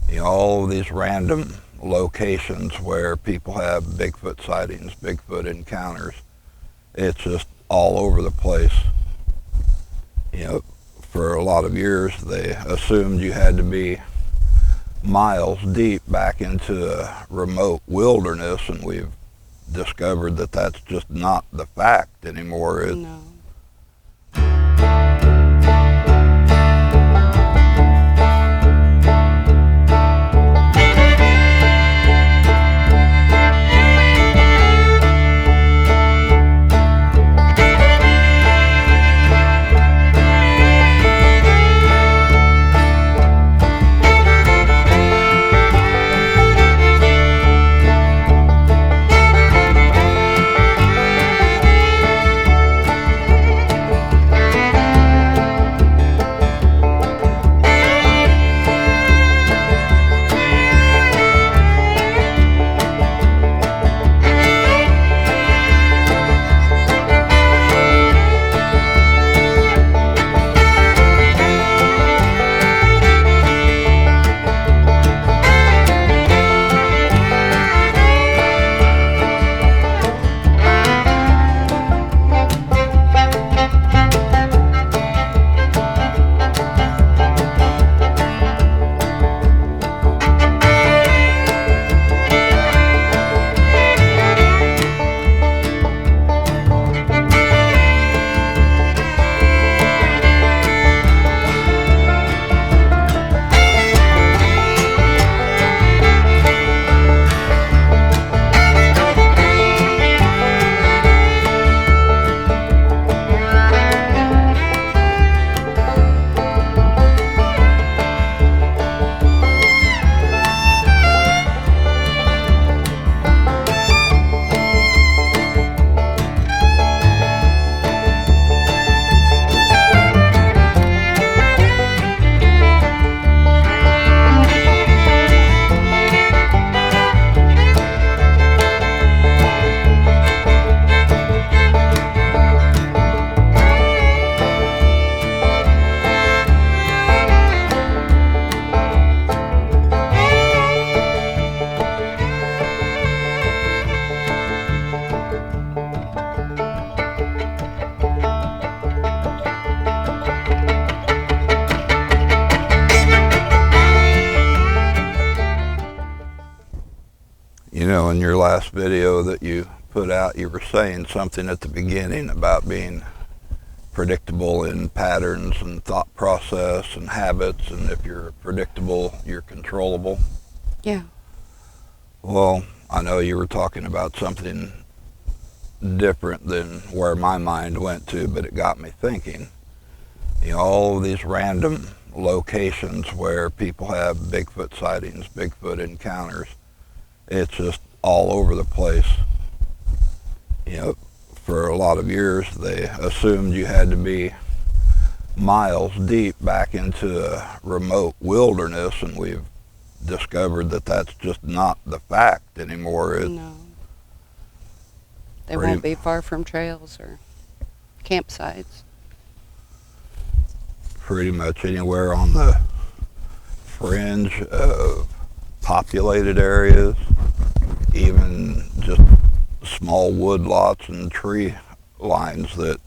You know, all of these random locations where people have Bigfoot sightings, Bigfoot encounters. It's just all over the place. You know, for a lot of years they assumed you had to be miles deep back into a remote wilderness, and we've discovered that that's just not the fact anymore. No. You know, in your last video that you put out, you were saying something at the beginning about being predictable in patterns and thought process and habits, and if you're predictable, you're controllable. Yeah. Well, I know you were talking about something different than where my mind went to, but it got me thinking. You know, all of these random locations where people have Bigfoot sightings, Bigfoot encounters. It's just all over the place. You know, for a lot of years they assumed you had to be miles deep back into a remote wilderness, and we've discovered that that's just not the fact anymore. No. They won't be far from trails or campsites. Pretty much anywhere on the fringe of populated areas, even just small wood lots and tree lines that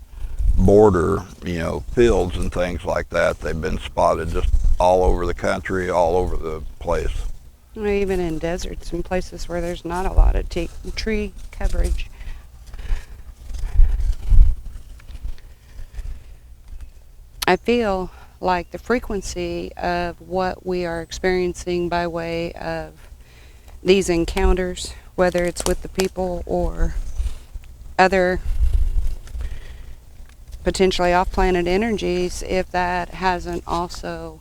border, you know, fields and things like that. They've been spotted just all over the country, all over the place. Even in deserts and places where there's not a lot of tree coverage. I feel like the frequency of what we are experiencing by way of these encounters, whether it's with the people or other potentially off-planet energies, if that hasn't also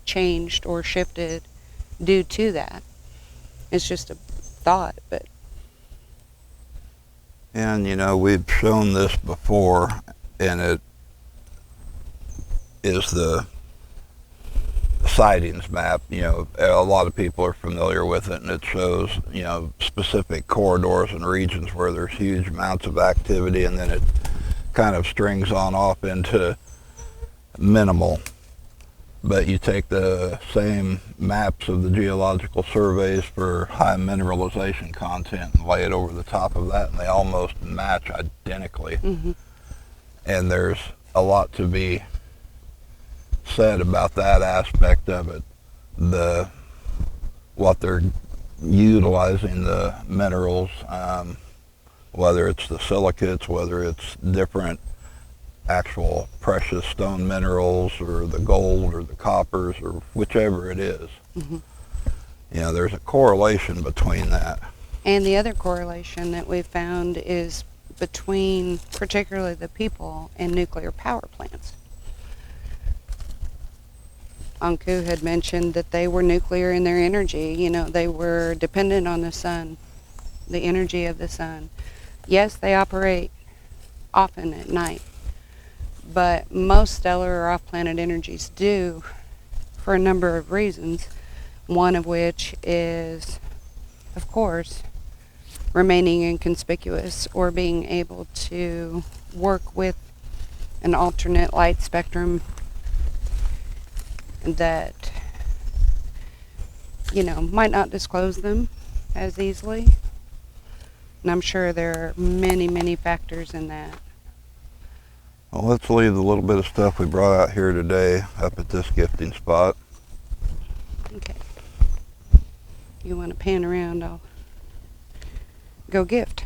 changed or shifted due to that. It's just a thought, but... And, you know, we've shown this before, and it is the sightings map. You know, a lot of people are familiar with it, and it shows, you know, specific corridors and regions where there's huge amounts of activity, and then it kind of strings on off into minimal. but you take the same maps of the geological surveys for high mineralization content and lay it over the top of that, and they almost match identically. Mm-hmm. And there's a lot to be said about that aspect of it. What they're utilizing, the minerals, whether it's the silicates, whether it's different actual precious stone minerals, or the gold or the coppers, or whichever it is. Mm-hmm. You know, there's a correlation between that. And the other correlation that we've found is between particularly the people and nuclear power plants. Anku had mentioned that they were nuclear in their energy. You know, they were dependent on the sun, the energy of the sun. Yes, they operate often at night, but most stellar or off-planet energies do for a number of reasons, one of which is, of course, remaining inconspicuous or being able to work with an alternate light spectrum that, you know, might not disclose them as easily. And I'm sure there are many, many factors in that. Well, let's leave the little bit of stuff we brought out here today up at this gifting spot. Okay. You want to pan around, I'll go gift.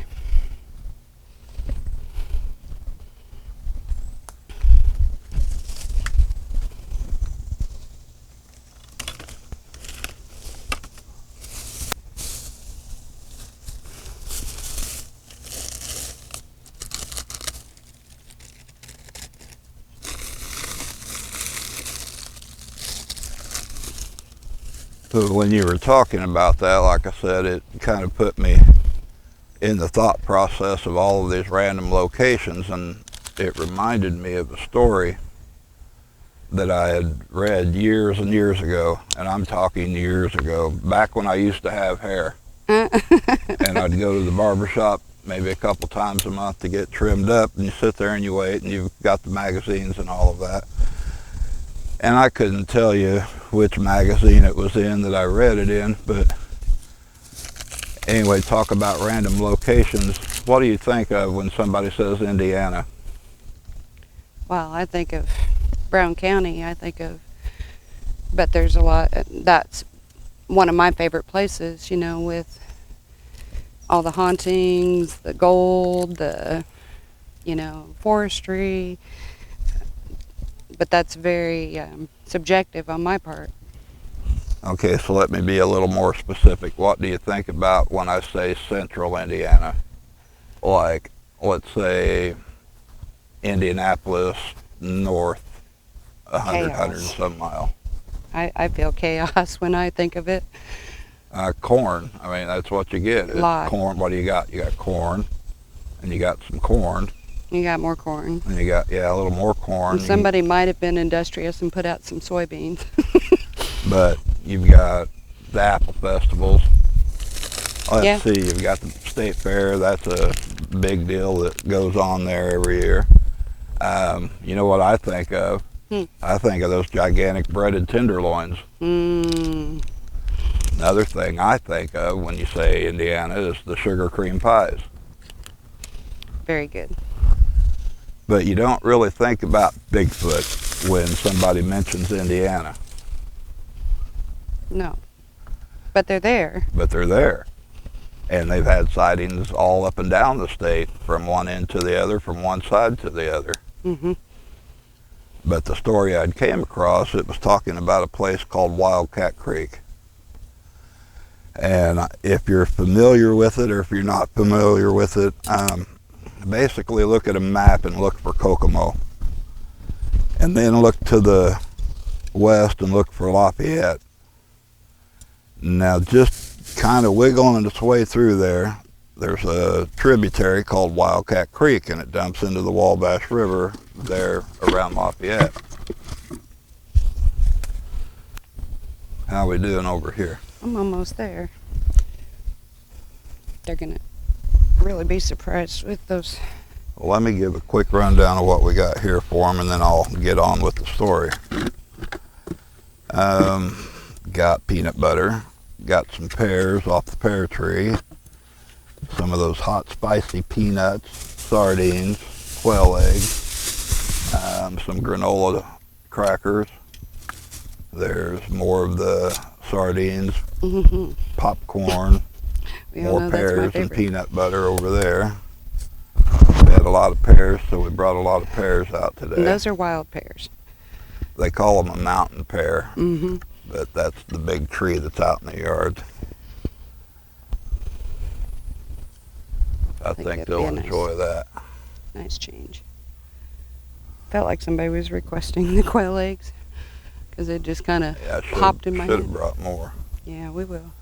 So when you were talking about that, like I said, it kind of put me in the thought process of all of these random locations, and it reminded me of a story that I had read years and years ago, and I'm talking years ago, back when I used to have hair. And I'd go to the barber shop maybe a couple times a month to get trimmed up, and you sit there and you wait, and you've got the magazines and all of that. And I couldn't tell you which magazine it was in that I read it in, but anyway, talk about random locations. What do you think of when somebody says Indiana? Well, I think of Brown County. But there's a lot. That's one of my favorite places, you know, with all the hauntings, the gold, the, you know, forestry. But that's very subjective on my part. Okay, so let me be a little more specific. What do you think about when I say central Indiana? Like, let's say Indianapolis north, 100 and some mile. I feel chaos when I think of it. Corn, I mean, that's what you get. Lot. Corn, what do you got? You got corn, and you got some corn. You got more corn. And you got, yeah, a little more corn. And somebody might have been industrious and put out some soybeans. But you've got the apple festivals. Let's see, you've got the state fair. That's a big deal that goes on there every year. You know what I think of? I think of those gigantic breaded tenderloins. Another thing I think of when you say Indiana is the sugar cream pies. Very good. But you don't really think about Bigfoot when somebody mentions Indiana. No. But they're there. But they're there. And they've had sightings all up and down the state, from one end to the other, from one side to the other. Mm-hmm. But the story I came across, it was talking about a place called Wildcat Creek. And if you're familiar with it, or if you're not familiar with it, basically look at a map and look for Kokomo. And then look to the west and look for Lafayette. Now just kind of wiggling its way through there, there's a tributary called Wildcat Creek, and it dumps into the Wabash River there around Lafayette. How we doing over here? I'm almost there. They're going to really be surprised with those. Well, let me give a quick rundown of what we got here for them, and then I'll get on with the story. Got peanut butter. Got some pears off the pear tree. Some of those hot, spicy peanuts, sardines, quail eggs, some granola crackers. There's more of the sardines, popcorn, We all more know that's my pears and favorite. peanut butter over there. We had a lot of pears, so we brought a lot of pears out today. And those are wild pears. They call them a mountain pear, Mm-hmm. but that's the big tree that's out in the yard. I think that'd they'll be a nice- enjoy that. Nice change. Felt like somebody was requesting the quail eggs because it just kind of Yeah, popped in my should have head. brought more. Yeah, we will.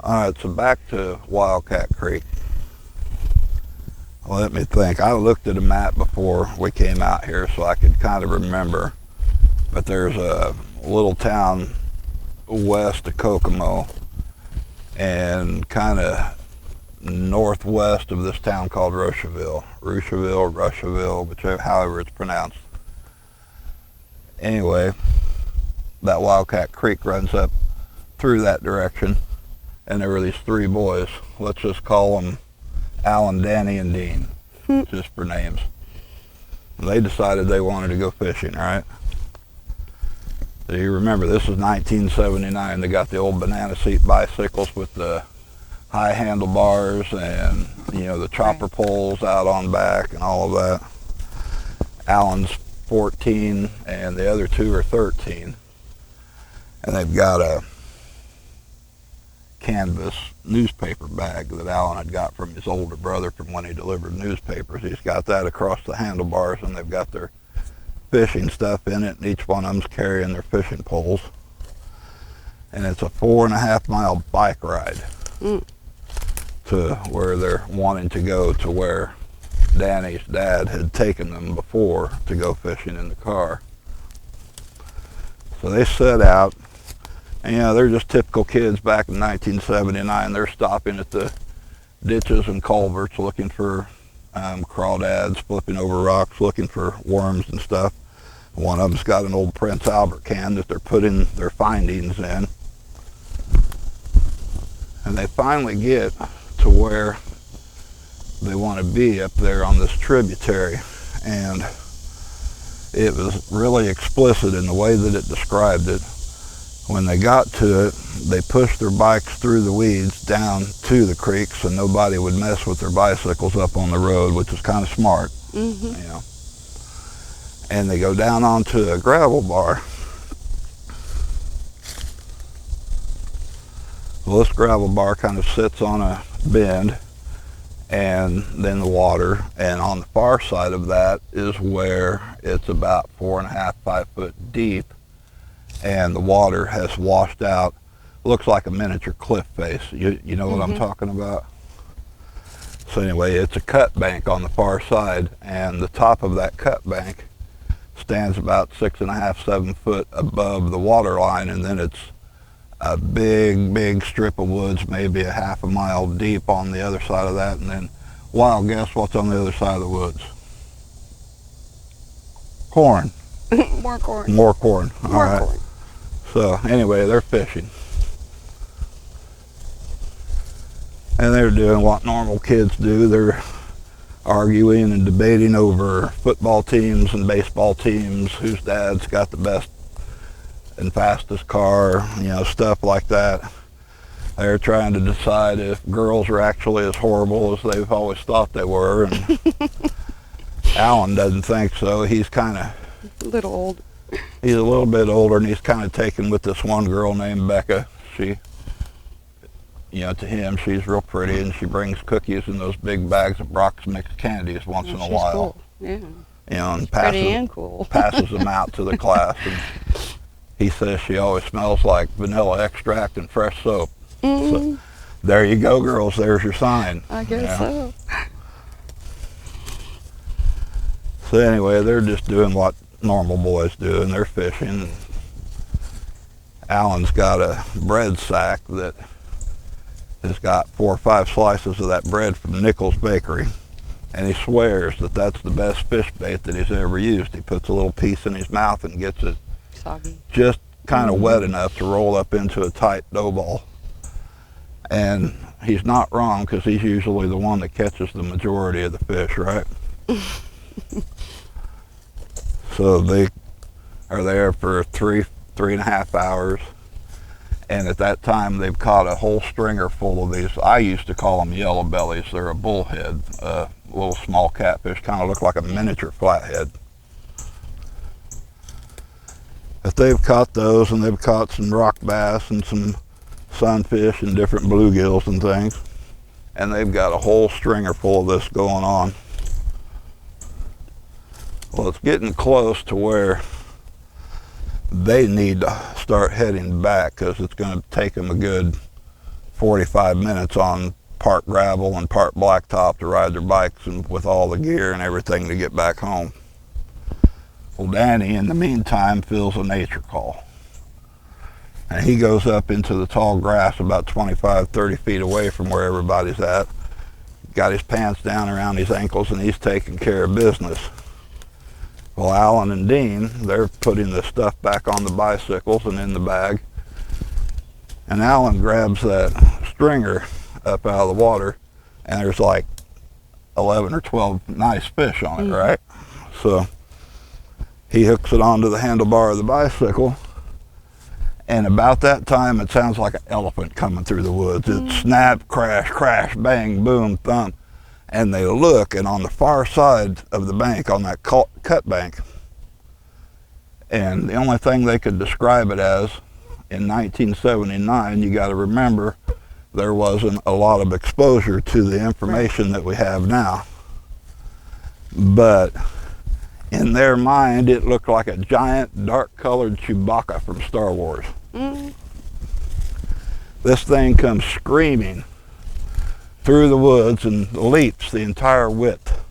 All right, so back to Wildcat Creek. Let me think. I looked at a map before we came out here so I could kind of remember. But there's a little town west of Kokomo and kind of northwest of this town called Rushville, whichever, however it's pronounced. Anyway, that Wildcat Creek runs up through that direction, and there were these three boys. Let's just call them Alan, Danny, and Dean, just for names. And they decided they wanted to go fishing, right? So you remember, this is 1979. They got the old banana seat bicycles with the high handlebars and, you know, the chopper poles out on back and all of that. Alan's 14 and the other two are 13. And they've got a canvas newspaper bag that Alan had got from his older brother from when he delivered newspapers. He's got that across the handlebars, and they've got their fishing stuff in it, and each one of them's carrying their fishing poles. And it's a 4.5 mile bike ride to where they're wanting to go, to where Danny's dad had taken them before to go fishing in the car. So they set out, and, you know, they're just typical kids back in 1979. They're stopping at the ditches and culverts looking for crawdads, flipping over rocks, looking for worms and stuff. One of them's got an old Prince Albert can that they're putting their findings in. And they finally get to where they want to be, up there on this tributary. And it was really explicit in the way that it described it. When they got to it, they pushed their bikes through the weeds down to the creek so nobody would mess with their bicycles up on the road, which is kind of smart, you know. And they go down onto a gravel bar. Well, this gravel bar kind of sits on a bend, and then the water, and on the far side of that is where it's about 4.5, 5 foot deep, and the water has washed out. Looks like a miniature cliff face. You know what I'm talking about? So anyway, it's a cut bank on the far side, and the top of that cut bank stands about 6.5, 7 foot above the water line, and then it's a big strip of woods, maybe a 1/2 mile deep on the other side of that. And then, wild guess what's on the other side of the woods? Corn. More corn. More corn. More All right. corn. So anyway, they're fishing. And they're doing what normal kids do. They're arguing and debating over football teams and baseball teams, whose dad's got the best and fastest car, you know, stuff like that. They're trying to decide if girls are actually as horrible as they've always thought they were. And Alan doesn't think so. He's kind of Little old. He's a little bit older, and he's kind of taken with this one girl named Becca. She, you know, to him, she's real pretty, and she brings cookies in those big bags of Brock's mixed candies once in a She's while. cool. Yeah. You know, and Pretty and cool. passes them out to the class. And he says she always smells like vanilla extract and fresh soap. So there you go, girls. There's your sign. I guess so. So anyway, they're just doing what normal boys do, and they're fishing. Alan's got a bread sack that has got 4 or 5 slices of that bread from Nichols Bakery, and he swears that that's the best fish bait that he's ever used. He puts a little piece in his mouth and gets it Soggy. just kind of wet enough to roll up into a tight dough ball. And he's not wrong, because he's usually the one that catches the majority of the fish, right? So they are there for three and a half hours. And at that time, they've caught a whole stringer full of these. I used to call them yellow bellies. They're a bullhead, little small catfish, kind of look like a miniature flathead. But they've caught those, and they've caught some rock bass and some sunfish and different bluegills and things. And they've got a whole stringer full of this going on. Well, it's getting close to where they need to start heading back, because it's going to take them a good 45 minutes on part gravel and part blacktop to ride their bikes, and with all the gear and everything to get back home. Well, Danny, in the meantime, feels a nature call. And he goes up into the tall grass about 25, 30 feet away from where everybody's at. Got his pants down around his ankles, and he's taking care of business. Well, Alan and Dean, they're putting the stuff back on the bicycles and in the bag. And Alan grabs that stringer up out of the water, and there's like 11 or 12 nice fish on it, right? So he hooks it onto the handlebar of the bicycle, and about that time, it sounds like an elephant coming through the woods. It snap, crash, crash, bang, boom, thump. And they look, and on the far side of the bank, on that cut bank, and the only thing they could describe it as, in 1979, you got to remember, there wasn't a lot of exposure to the information that we have now. But in their mind, it looked like a giant, dark-colored Chewbacca from Star Wars. This thing comes screaming through the woods and leaps the entire width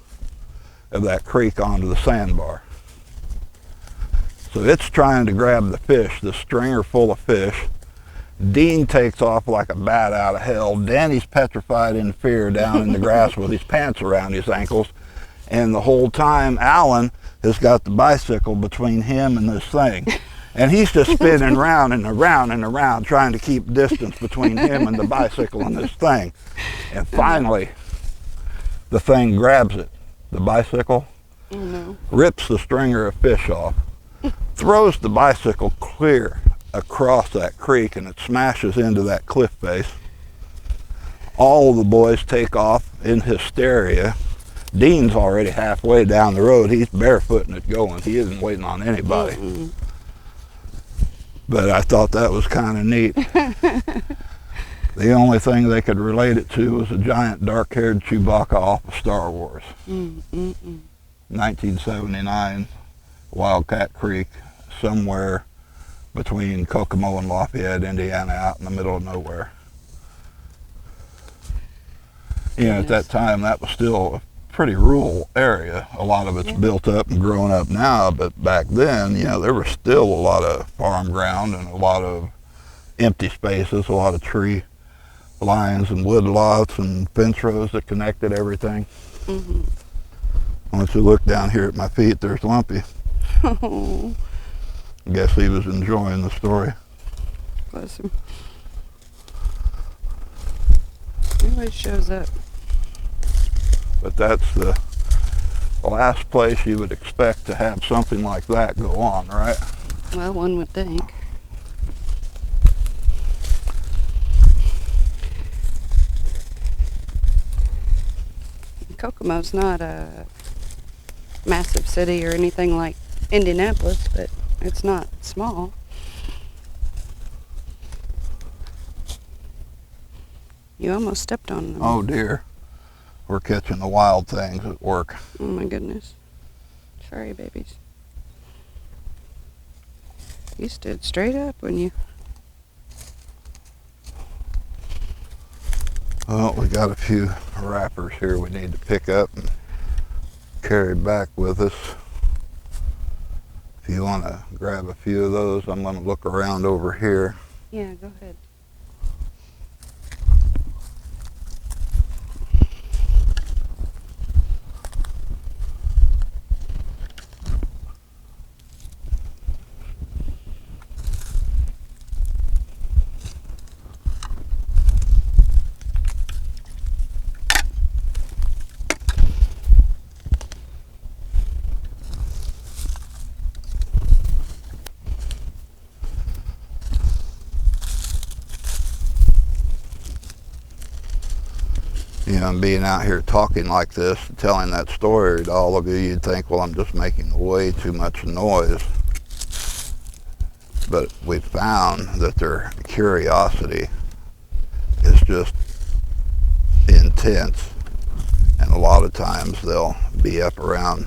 of that creek onto the sandbar. So it's trying to grab the fish, the stringer full of fish. Dean takes off like a bat out of hell. Danny's petrified in fear down in the grass with his pants around his ankles. And the whole time, Alan has got the bicycle between him and this thing. And he's just spinning round and around and around, trying to keep distance between him and the bicycle and this thing. And finally, the thing grabs it. The bicycle rips the stringer of fish off, throws the bicycle clear across that creek, and it smashes into that cliff face. All the boys take off in hysteria. Dean's already halfway down the road. He's barefooting it going. He isn't waiting on anybody. But I thought that was kind of neat. The only thing they could relate it to was a giant dark-haired Chewbacca off of Star Wars. 1979, Wildcat Creek, somewhere between Kokomo and Lafayette, Indiana, out in the middle of nowhere. You know, at that time, that was still a pretty rural area. A lot of it's built up and grown up now, but back then, you know, there was still a lot of farm ground and a lot of empty spaces, a lot of tree lines and wood lots and fence rows that connected everything. Once you look down here at my feet, there's Lumpy. I guess he was enjoying the story. Bless him. He always shows up. But that's the last place you would expect to have something like that go on, right? Well, one would think. Kokomo's not a massive city or anything like Indianapolis, but it's not small. You almost stepped on them. Oh dear. We're catching the wild things at work. Oh my goodness. Sorry, babies. You stood straight up when you... Well, we got a few wrappers here we need to pick up and carry back with us. If you want to grab a few of those, I'm going to look around over here. Yeah, go ahead. And being out here talking like this, telling that story to all of you, you'd think, well, I'm just making way too much noise. But we found that their curiosity is just intense. And a lot of times they'll be up around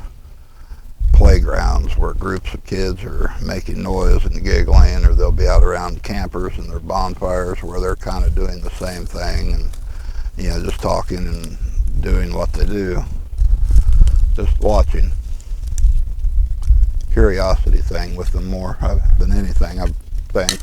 playgrounds where groups of kids are making noise and giggling, or they'll be out around campers and their bonfires where they're kind of doing the same thing, and just talking and doing what they do, just watching. Curiosity thing with them more than anything, I think.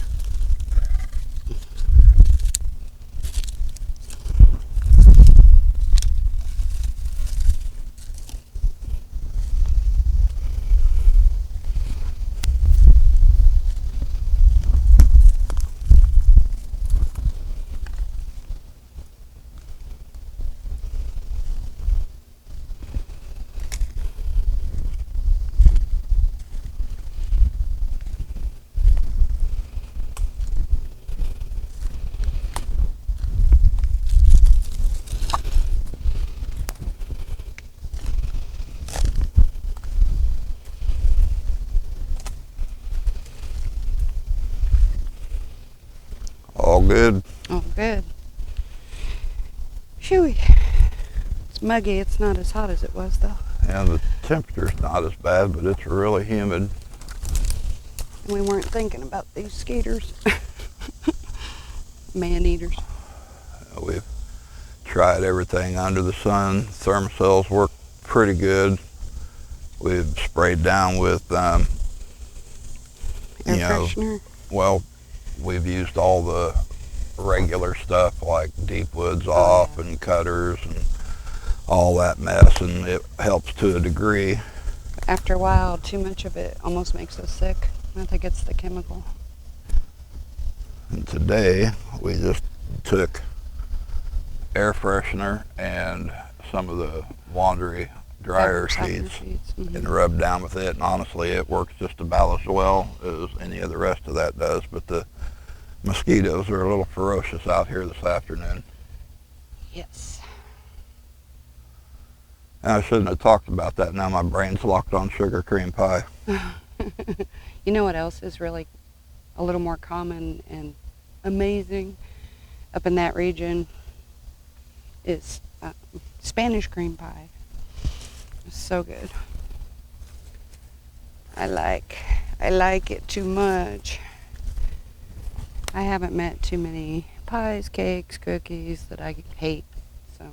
All good. Oh, good. Shooey. It's muggy. It's not as hot as it was, though. And the temperature's not as bad, but it's really humid. We weren't thinking about these skaters. Man-eaters. We've tried everything under the sun. Thermocells work pretty good. We've sprayed down with, Air freshener. Well, we've used all the regular stuff like deep woods off and cutters and all that mess, and it helps to a degree. After a while, too much of it almost makes us sick. I think it's the chemical. And today we just took air freshener and some of the laundry dryer sheets and rubbed down with it, and honestly it works just about as well as any of the rest of that does. But the mosquitoes are a little ferocious out here this afternoon. Yes. And I shouldn't have talked about that. Now my brain's locked on sugar cream pie. You know what else is really a little more common and amazing up in that region is Spanish cream pie. It's so good. I like it too much. I haven't met too many pies, cakes, cookies that I hate, so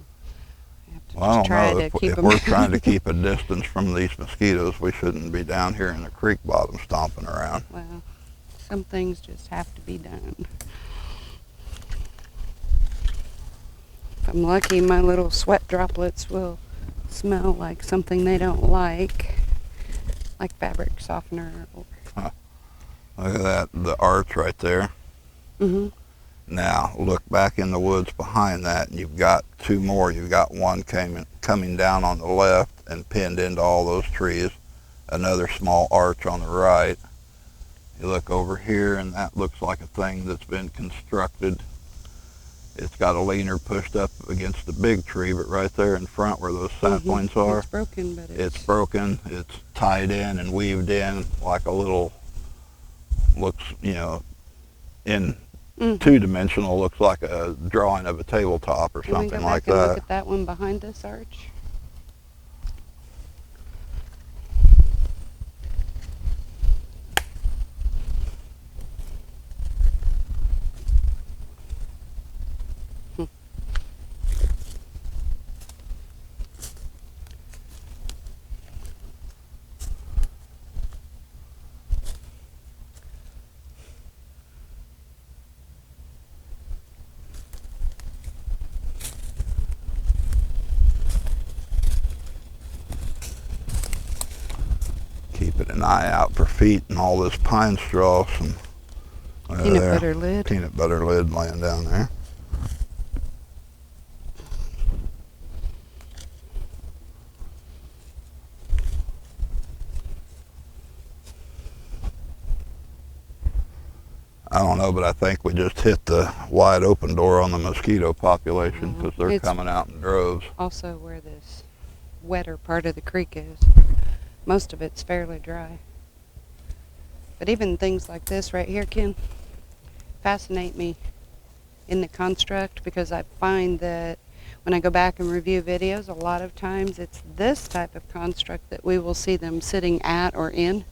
I have to just try to keep them. If we're trying to keep a distance from these mosquitoes, we shouldn't be down here in the creek bottom stomping around. Well, some things just have to be done. If I'm lucky, my little sweat droplets will smell like something they don't like fabric softener. Huh. Look at that, the arch right there. Mm-hmm. Now look back in the woods behind that, and you've got two more. You've got one coming down on the left and pinned into all those trees. Another small arch on the right. You look over here, and that looks like a thing that's been constructed. It's got a leaner pushed up against the big tree, but right there in front where those saplings are, It's broken, but it's broken. It's tied in and weaved in like a little, looks, in two-dimensional, looks like a drawing of a tabletop or something like that. Look at that one behind this arch. Keeping an eye out for feet and all this pine straw. Some peanut butter lid laying down there. I don't know but I think we just hit the wide open door on the mosquito population because they're It's coming out in droves. also where this wetter part of the creek is. Most of it's fairly dry. But even things like this right here, Ken, fascinate me in the construct, because I find that when I go back and review videos, a lot of times it's this type of construct that we will see them sitting at or in.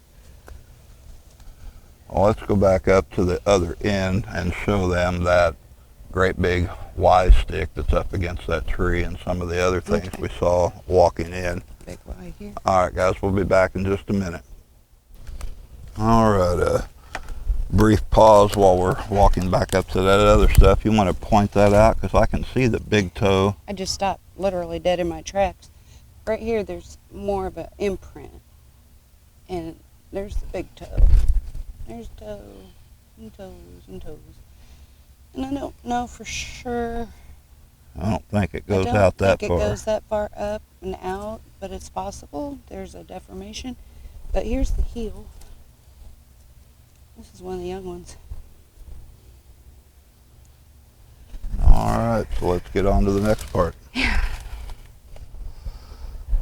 Well, let's go back up to the other end and show them that great big Y stick that's up against that tree and some of the other things Okay. we saw walking in. Big Y here. All right, guys, we'll be back in just a minute. All right, brief pause while we're walking back up to that other stuff. You want to point that out because I can see the big toe. I just stopped literally dead in my tracks. Right here, there's more of an imprint. And there's the big toe. There's toe and toes and toes. And I don't know for sure. I don't think it goes I don't out that think far. it goes that far up and out, but it's possible. There's a deformation. But here's the heel. This is one of the young ones. All right, so let's get on to the next part. Yeah.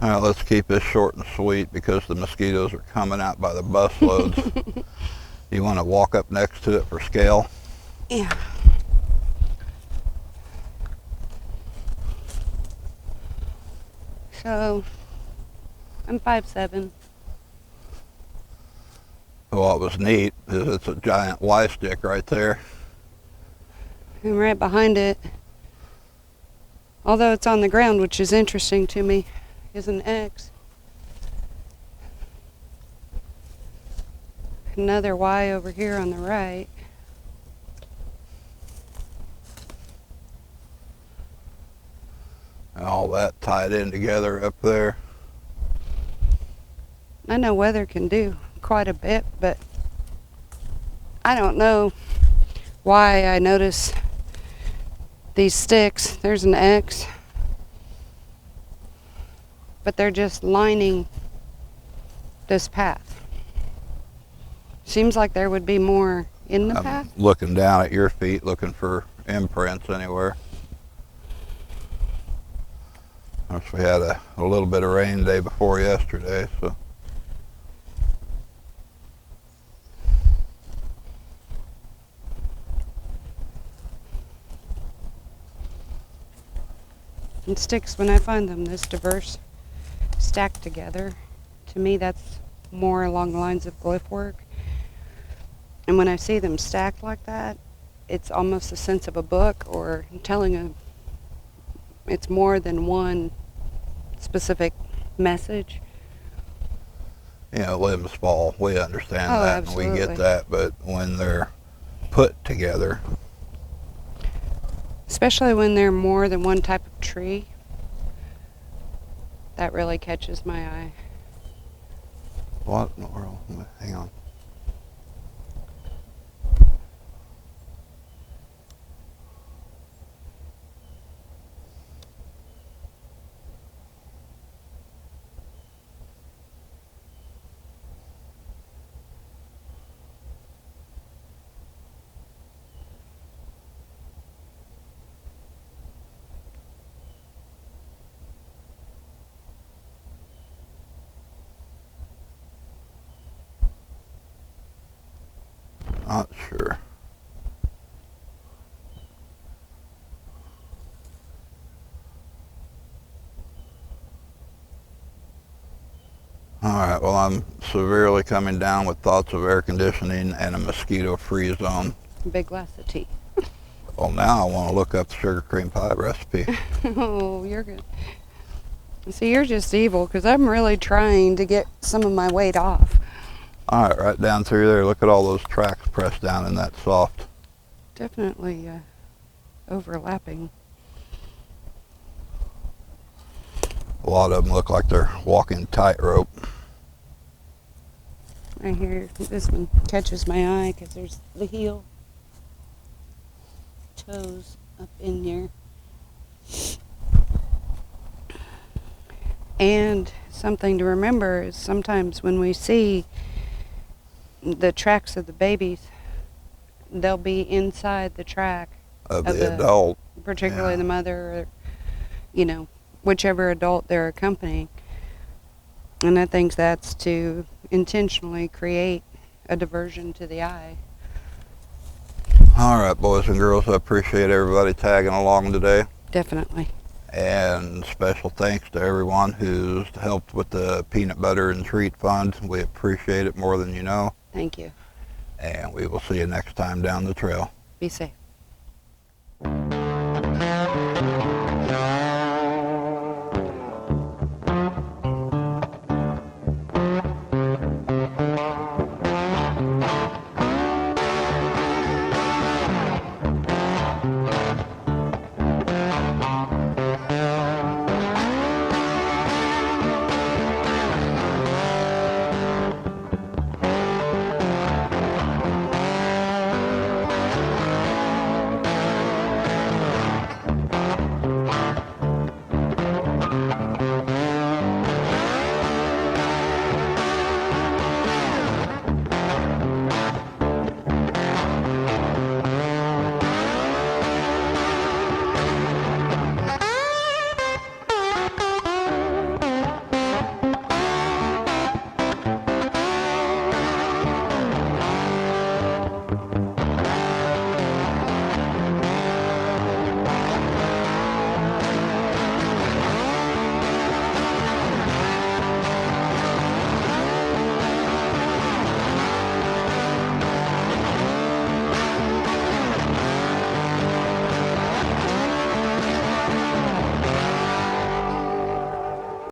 All right, let's keep this short and sweet because the mosquitoes are coming out by the busloads. You want to walk up next to it for scale? Yeah. So, I'm 5'7". What was neat is it's a giant Y stick right there. And right behind it, although it's on the ground, which is interesting to me, is an X. Another Y over here on the right. And all that tied in together up there. I know weather can do quite a bit, but I don't know why I notice these sticks. There's an X, but they're just lining this path. Seems like there would be more in the path. I'm looking down at your feet, looking for imprints anywhere. Of course, we had a little bit of rain the day before yesterday, so. And sticks, when I find them this diverse, stacked together, to me that's more along the lines of glyph work. And when I see them stacked like that, it's almost a sense of a book or telling it's more than one specific message. You know, limbs fall. We understand Oh, that, and we absolutely. get that, but when they're put together, Especially when they're more than one type of tree, that really catches my eye. what in the world? Hang on. Not sure. All right, well, I'm severely coming down with thoughts of air conditioning and a mosquito-free zone. Big glass of tea. Well, now I want to look up the sugar cream pie recipe. Oh, you're good. See, you're just evil, because I'm really trying to get some of my weight off. All right, right down through there, look at all those tracks pressed down in that soft. Definitely overlapping. A lot of them look like they're walking tightrope. Right here, this one catches my eye because there's the heel, toes up in there. And something to remember is sometimes when we see the tracks of the babies, they'll be inside the track of of the adult. particularly Yeah. the mother, or, you know, whichever adult they're accompanying. And I think that's to intentionally create a diversion to the eye. All right, boys and girls, I appreciate everybody tagging along today. Definitely. And special thanks to everyone who's helped with the peanut butter and treat fund. We appreciate it more than you know. Thank you. And we will see you next time down the trail. Be safe.